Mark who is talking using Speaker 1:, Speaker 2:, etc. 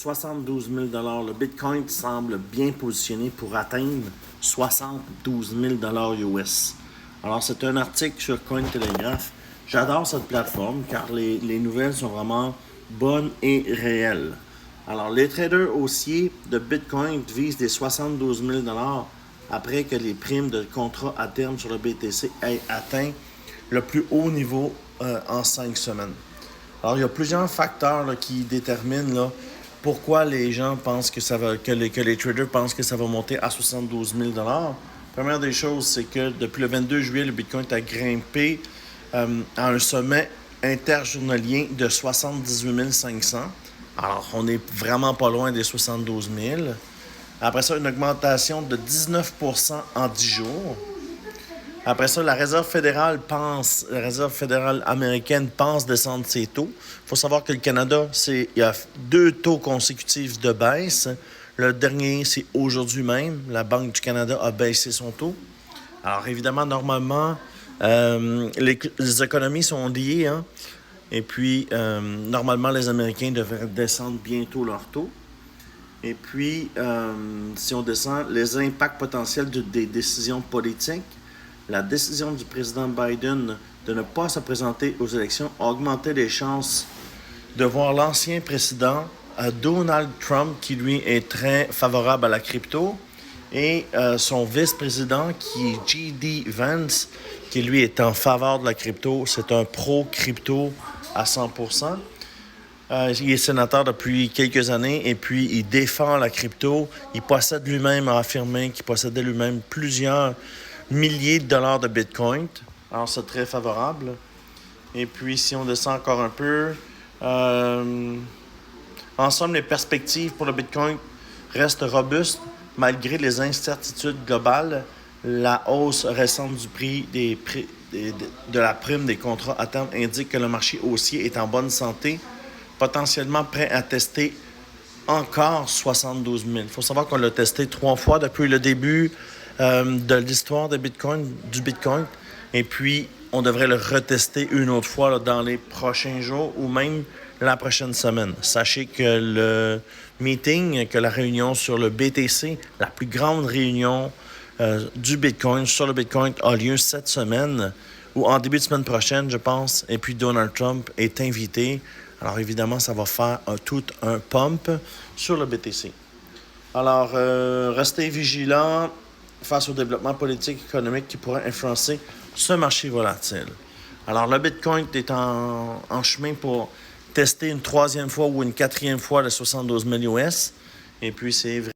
Speaker 1: 72 000 $. Le Bitcoin semble bien positionné pour atteindre 72 000 $ US. Alors, c'est un article sur Cointelegraph. J'adore cette plateforme car les nouvelles sont vraiment bonnes et réelles. Alors, les traders haussiers de Bitcoin visent des 72 000 $ après que les primes de contrat à terme sur le BTC aient atteint le plus haut niveau en 5 semaines. Alors, il y a plusieurs facteurs là, qui déterminent là, pourquoi les gens pensent que les traders pensent que ça va monter à 72 000 $. Première des choses, c'est que depuis le 22 juillet, le Bitcoin a grimpé à un sommet interjournalier de 78 500. Alors, on n'est vraiment pas loin des 72 000. Après ça, une augmentation de 19% en 10 jours. Après ça, la Réserve fédérale américaine pense descendre ses taux. Il faut savoir que le Canada, il y a 2 taux consécutifs de baisse. Le dernier, c'est aujourd'hui même. La Banque du Canada a baissé son taux. Alors, évidemment, normalement, les économies sont liées. Hein? Et puis, normalement, les Américains devraient descendre bientôt leur taux. Et puis, si on descend, les impacts potentiels des décisions politiques, la décision du président Biden de ne pas se présenter aux élections a augmenté les chances de voir l'ancien président Donald Trump, qui lui est très favorable à la crypto, et son vice-président, qui est J.D. Vance, qui lui est en faveur de la crypto. C'est un pro-crypto à 100%. Il est sénateur depuis quelques années et puis il défend la crypto. Il possède lui-même, a affirmé qu'il possédait lui-même plusieurs milliers de dollars de Bitcoin. Alors, c'est très favorable. Et puis, si on descend encore un peu, en somme, les perspectives pour le Bitcoin restent robustes malgré les incertitudes globales. La hausse récente du prix de la prime des contrats à terme indique que le marché haussier est en bonne santé, potentiellement prêt à tester encore 72 000. Il faut savoir qu'on l'a testé 3 fois depuis le début de l'histoire du Bitcoin. Et puis, on devrait le retester une autre fois là, dans les prochains jours ou même la prochaine semaine. Sachez que la réunion sur le BTC, la plus grande réunion du Bitcoin, sur le Bitcoin, a lieu cette semaine ou en début de semaine prochaine, je pense. Et puis, Donald Trump est invité. Alors, évidemment, ça va faire tout un pump sur le BTC. Alors, restez vigilants face au développement politique et économique qui pourrait influencer ce marché volatile. Alors, le Bitcoin est en chemin pour tester une 3e fois ou une 4e fois les 72 000 US. Et puis, c'est